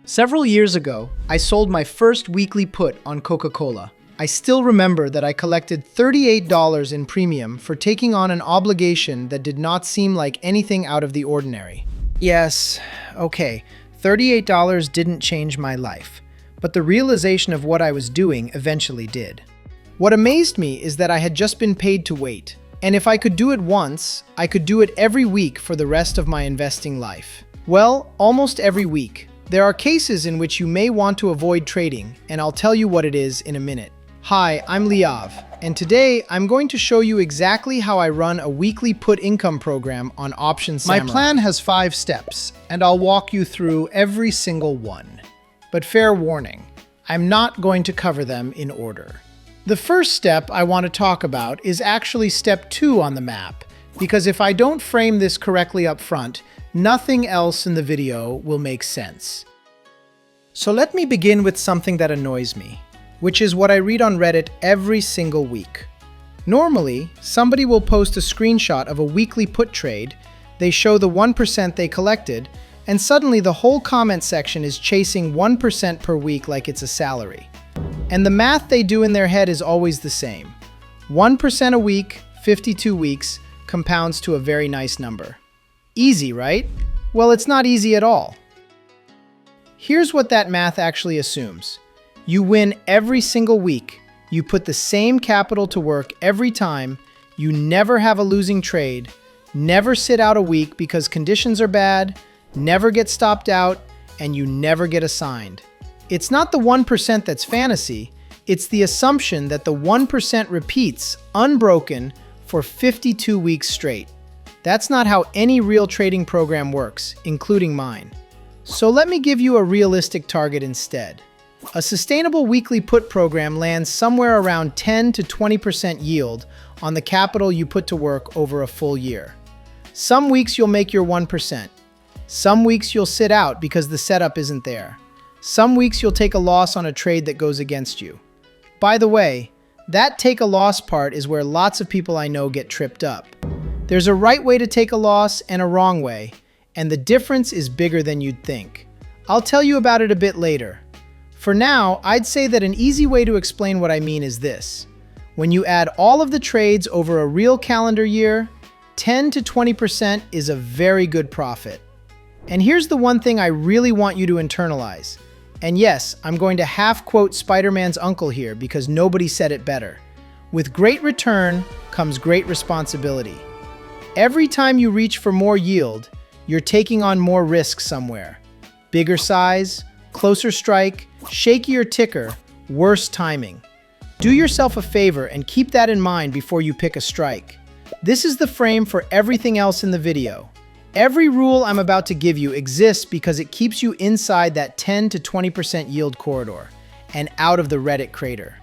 Several years ago, I sold my first weekly put on Coca-Cola. I still remember that I collected $38 in premium for taking on an obligation that did not seem like anything out of the ordinary. Yes, okay, $38 didn't change my life, but the realization of what I was doing eventually did. What amazed me is that I had just been paid to wait, and if I could do it once, I could do it every week for the rest of my investing life. Well, almost every week. There are cases in which you may want to avoid trading, and I'll tell you what it is in a minute. Hi, I'm Liav, and today I'm going to show you exactly how I run a weekly put income program on Option Samurai. My plan has 5 steps, and I'll walk you through every single one. But fair warning, I'm not going to cover them in order. The first step I want to talk about is actually step 2 on the map, because if I don't frame this correctly up front, nothing else in the video will make sense. So let me begin with something that annoys me, which is what I read on Reddit every single week. Normally, somebody will post a screenshot of a weekly put trade, they show the 1% they collected, and suddenly the whole comment section is chasing 1% per week like it's a salary. And the math they do in their head is always the same. 1% a week, 52 weeks, compounds to a very nice number. Easy, right? Well, it's not easy at all. Here's what that math actually assumes. You win every single week, you put the same capital to work every time, you never have a losing trade, never sit out a week because conditions are bad, never get stopped out, and you never get assigned. It's not the 1% that's fantasy, it's the assumption that the 1% repeats, unbroken, for 52 weeks straight. That's not how any real trading program works, including mine. So let me give you a realistic target instead. A sustainable weekly put program lands somewhere around 10 to 20% yield on the capital you put to work over a full year. Some weeks you'll make your 1%. Some weeks you'll sit out because the setup isn't there. Some weeks you'll take a loss on a trade that goes against you. By the way, that take a loss part is where lots of people I know get tripped up. There's a right way to take a loss and a wrong way, and the difference is bigger than you'd think. I'll tell you about it a bit later. For now, I'd say that an easy way to explain what I mean is this. When you add all of the trades over a real calendar year, 10 to 20% is a very good profit. And here's the one thing I really want you to internalize. And yes, I'm going to half-quote Spider-Man's uncle here because nobody said it better. With great return comes great responsibility. Every time you reach for more yield, you're taking on more risk somewhere. Bigger size, closer strike, shakier ticker, worse timing. Do yourself a favor and keep that in mind before you pick a strike. This is the frame for everything else in the video. Every rule I'm about to give you exists because it keeps you inside that 10 to 20% yield corridor and out of the Reddit crater.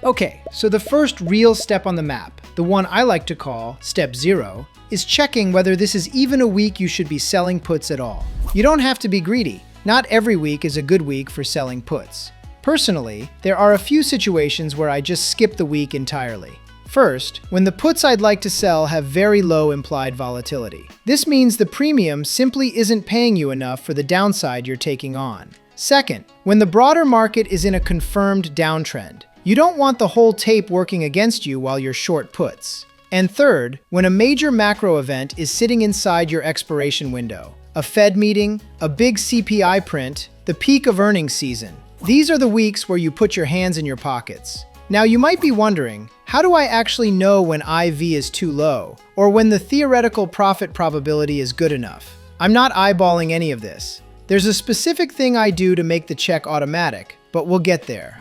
Okay, so the first real step on the map, the one I like to call step 0, is checking whether this is even a week you should be selling puts at all. You don't have to be greedy. Not every week is a good week for selling puts. Personally, there are a few situations where I just skip the week entirely. First, when the puts I'd like to sell have very low implied volatility. This means the premium simply isn't paying you enough for the downside you're taking on. Second, when the broader market is in a confirmed downtrend. You don't want the whole tape working against you while you're short puts. And third, when a major macro event is sitting inside your expiration window. A Fed meeting, a big CPI print, the peak of earnings season. These are the weeks where you put your hands in your pockets. Now you might be wondering, how do I actually know when IV is too low, or when the theoretical profit probability is good enough? I'm not eyeballing any of this. There's a specific thing I do to make the check automatic, but we'll get there.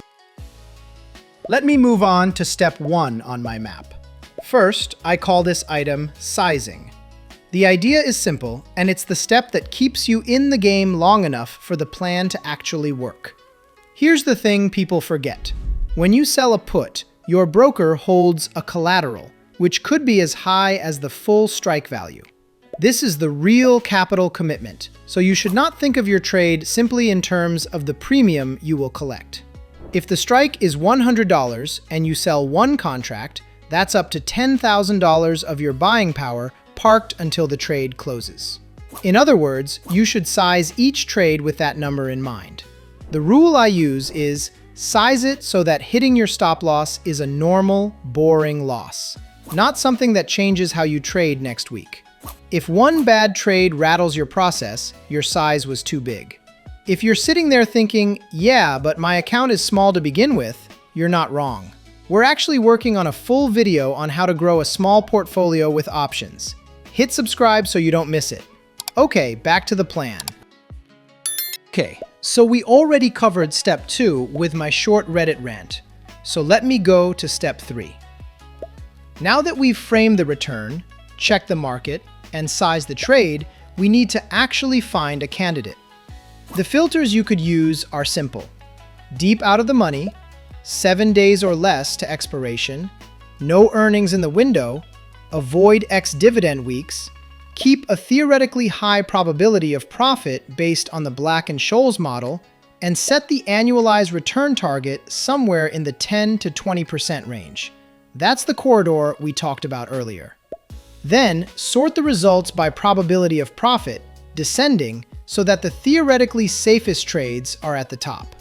Let me move on to step 1 on my map. First, I call this item sizing. The idea is simple, and it's the step that keeps you in the game long enough for the plan to actually work. Here's the thing people forget. When you sell a put, your broker holds a collateral, which could be as high as the full strike value. This is the real capital commitment, so you should not think of your trade simply in terms of the premium you will collect. If the strike is $100 and you sell one contract, that's up to $10,000 of your buying power parked until the trade closes. In other words, you should size each trade with that number in mind. The rule I use is size it so that hitting your stop loss is a normal, boring loss, not something that changes how you trade next week. If one bad trade rattles your process, your size was too big. If you're sitting there thinking, yeah, but my account is small to begin with, you're not wrong. We're actually working on a full video on how to grow a small portfolio with options. Hit subscribe so you don't miss it. Okay, back to the plan. Okay, so we already covered step 2 with my short Reddit rant. So let me go to step 3. Now that we've framed the return, checked the market, and sized the trade, we need to actually find a candidate. The filters you could use are simple. Deep out of the money, 7 days or less to expiration, no earnings in the window, avoid ex-dividend weeks, keep a theoretically high probability of profit based on the Black-Scholes model, and set the annualized return target somewhere in the 10 to 20% range. That's the corridor we talked about earlier. Then, sort the results by probability of profit, descending, so that the theoretically safest trades are at the top.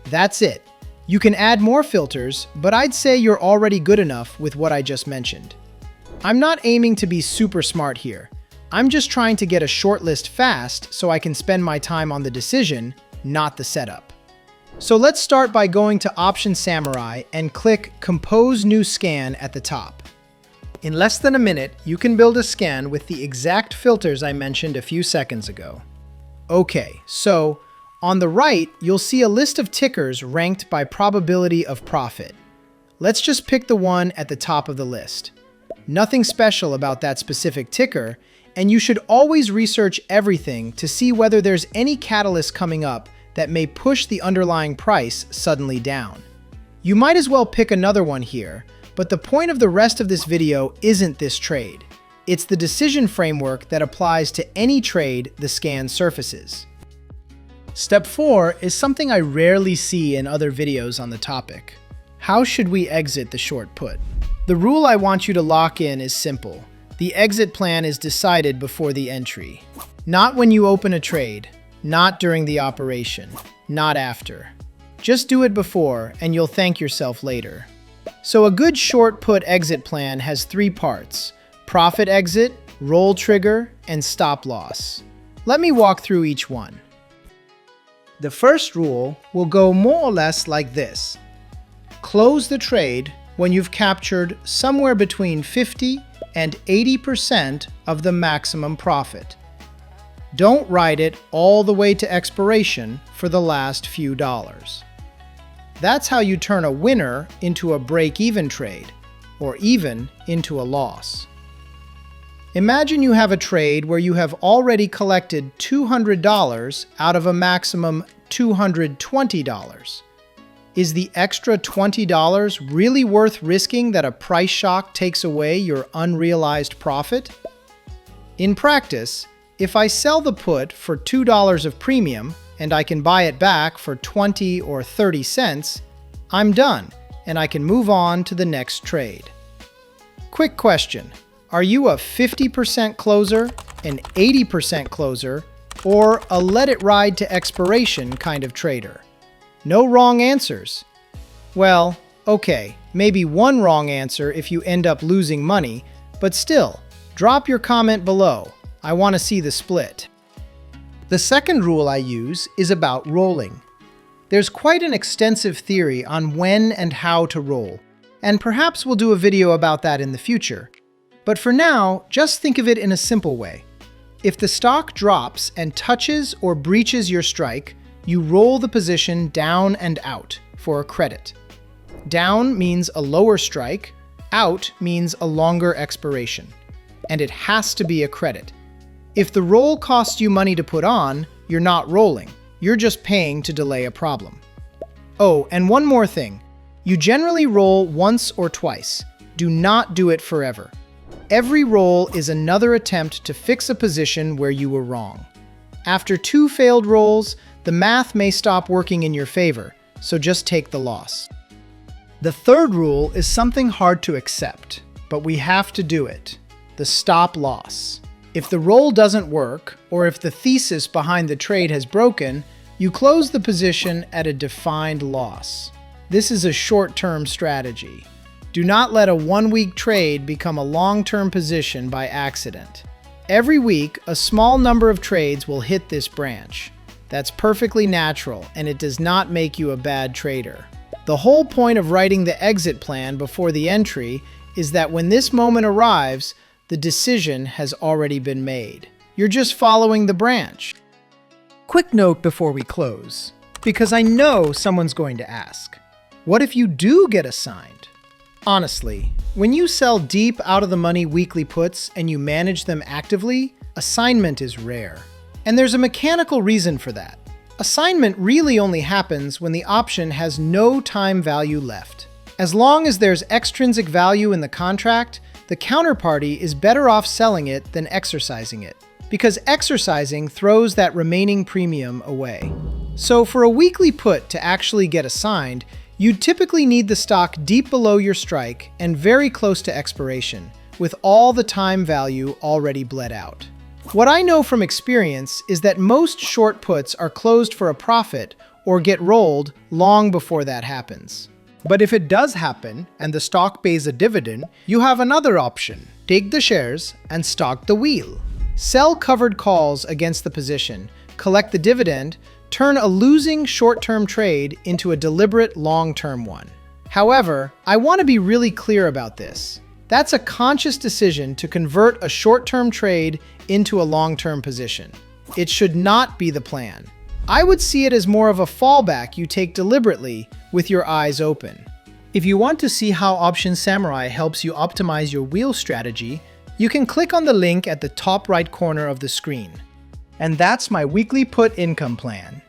That's it. You can add more filters, but I'd say you're already good enough with what I just mentioned. I'm not aiming to be super smart here. I'm just trying to get a short list fast so I can spend my time on the decision, not the setup. So let's start by going to Option Samurai and click Compose New Scan at the top. In less than a minute, you can build a scan with the exact filters I mentioned a few seconds ago. Okay, so on the right, you'll see a list of tickers ranked by probability of profit. Let's just pick the one at the top of the list. Nothing special about that specific ticker, and you should always research everything to see whether there's any catalyst coming up that may push the underlying price suddenly down. You might as well pick another one here, but the point of the rest of this video isn't this trade. It's the decision framework that applies to any trade the scan surfaces. Step 4 is something I rarely see in other videos on the topic. How should we exit the short put? The rule I want you to lock in is simple. The exit plan is decided before the entry. Not when you open a trade, not during the operation, not after. Just do it before and you'll thank yourself later. So a good short put exit plan has 3 parts: profit exit, roll trigger, and stop loss. Let me walk through each one. The first rule will go more or less like this. Close the trade when you've captured somewhere between 50 and 80% of the maximum profit. Don't ride it all the way to expiration for the last few dollars. That's how you turn a winner into a break-even trade, or even into a loss. Imagine you have a trade where you have already collected $200 out of a maximum $220. Is the extra $20 really worth risking that a price shock takes away your unrealized profit? In practice, if I sell the put for $2 of premium and I can buy it back for 20 or 30 cents, I'm done and I can move on to the next trade. Quick question. Are you a 50% closer, an 80% closer, or a let it ride to expiration kind of trader? No wrong answers. Well, okay, maybe one wrong answer if you end up losing money, but still, drop your comment below. I want to see the split. The second rule I use is about rolling. There's quite an extensive theory on when and how to roll, and perhaps we'll do a video about that in the future. But for now, just think of it in a simple way. If the stock drops and touches or breaches your strike, you roll the position down and out for a credit. Down means a lower strike, out means a longer expiration. And it has to be a credit. If the roll costs you money to put on, you're not rolling. You're just paying to delay a problem. Oh, and one more thing. You generally roll once or twice. Do not do it forever. Every roll is another attempt to fix a position where you were wrong. After 2 failed rolls, the math may stop working in your favor, so just take the loss. The third rule is something hard to accept, but we have to do it. The stop loss. If the roll doesn't work, or if the thesis behind the trade has broken, you close the position at a defined loss. This is a short-term strategy. Do not let a one-week trade become a long-term position by accident. Every week, a small number of trades will hit this branch. That's perfectly natural, and it does not make you a bad trader. The whole point of writing the exit plan before the entry is that when this moment arrives, the decision has already been made. You're just following the branch. Quick note before we close, because I know someone's going to ask. What if you do get assigned? Honestly, when you sell deep out-of-the-money weekly puts and you manage them actively, assignment is rare. And there's a mechanical reason for that. Assignment really only happens when the option has no time value left. As long as there's extrinsic value in the contract, the counterparty is better off selling it than exercising it, because exercising throws that remaining premium away. So for a weekly put to actually get assigned, you'd typically need the stock deep below your strike and very close to expiration, with all the time value already bled out. What I know from experience is that most short puts are closed for a profit or get rolled long before that happens. But if it does happen and the stock pays a dividend, you have another option. Take the shares and stock the wheel. Sell covered calls against the position, collect the dividend, turn a losing short-term trade into a deliberate long-term one. However, I want to be really clear about this. That's a conscious decision to convert a short-term trade into a long-term position. It should not be the plan. I would see it as more of a fallback you take deliberately with your eyes open. If you want to see how Option Samurai helps you optimize your wheel strategy, you can click on the link at the top right corner of the screen. And that's my weekly put income plan.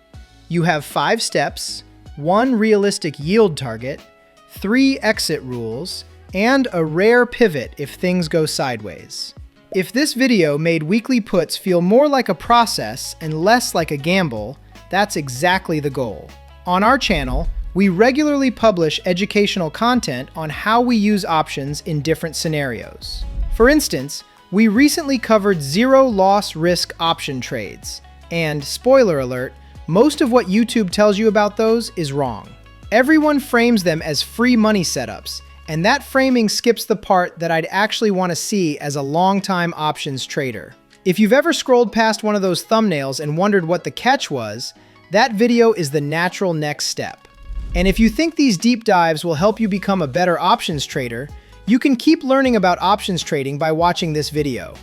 You have 5 steps, 1 realistic yield target, 3 exit rules, and a rare pivot if things go sideways. If this video made weekly puts feel more like a process and less like a gamble, that's exactly the goal. On our channel, we regularly publish educational content on how we use options in different scenarios. For instance, we recently covered zero loss risk option trades, and spoiler alert, most of what YouTube tells you about those is wrong. Everyone frames them as free money setups, and that framing skips the part that I'd actually want to see as a long-time options trader. If you've ever scrolled past one of those thumbnails and wondered what the catch was, that video is the natural next step. And if you think these deep dives will help you become a better options trader, you can keep learning about options trading by watching this video.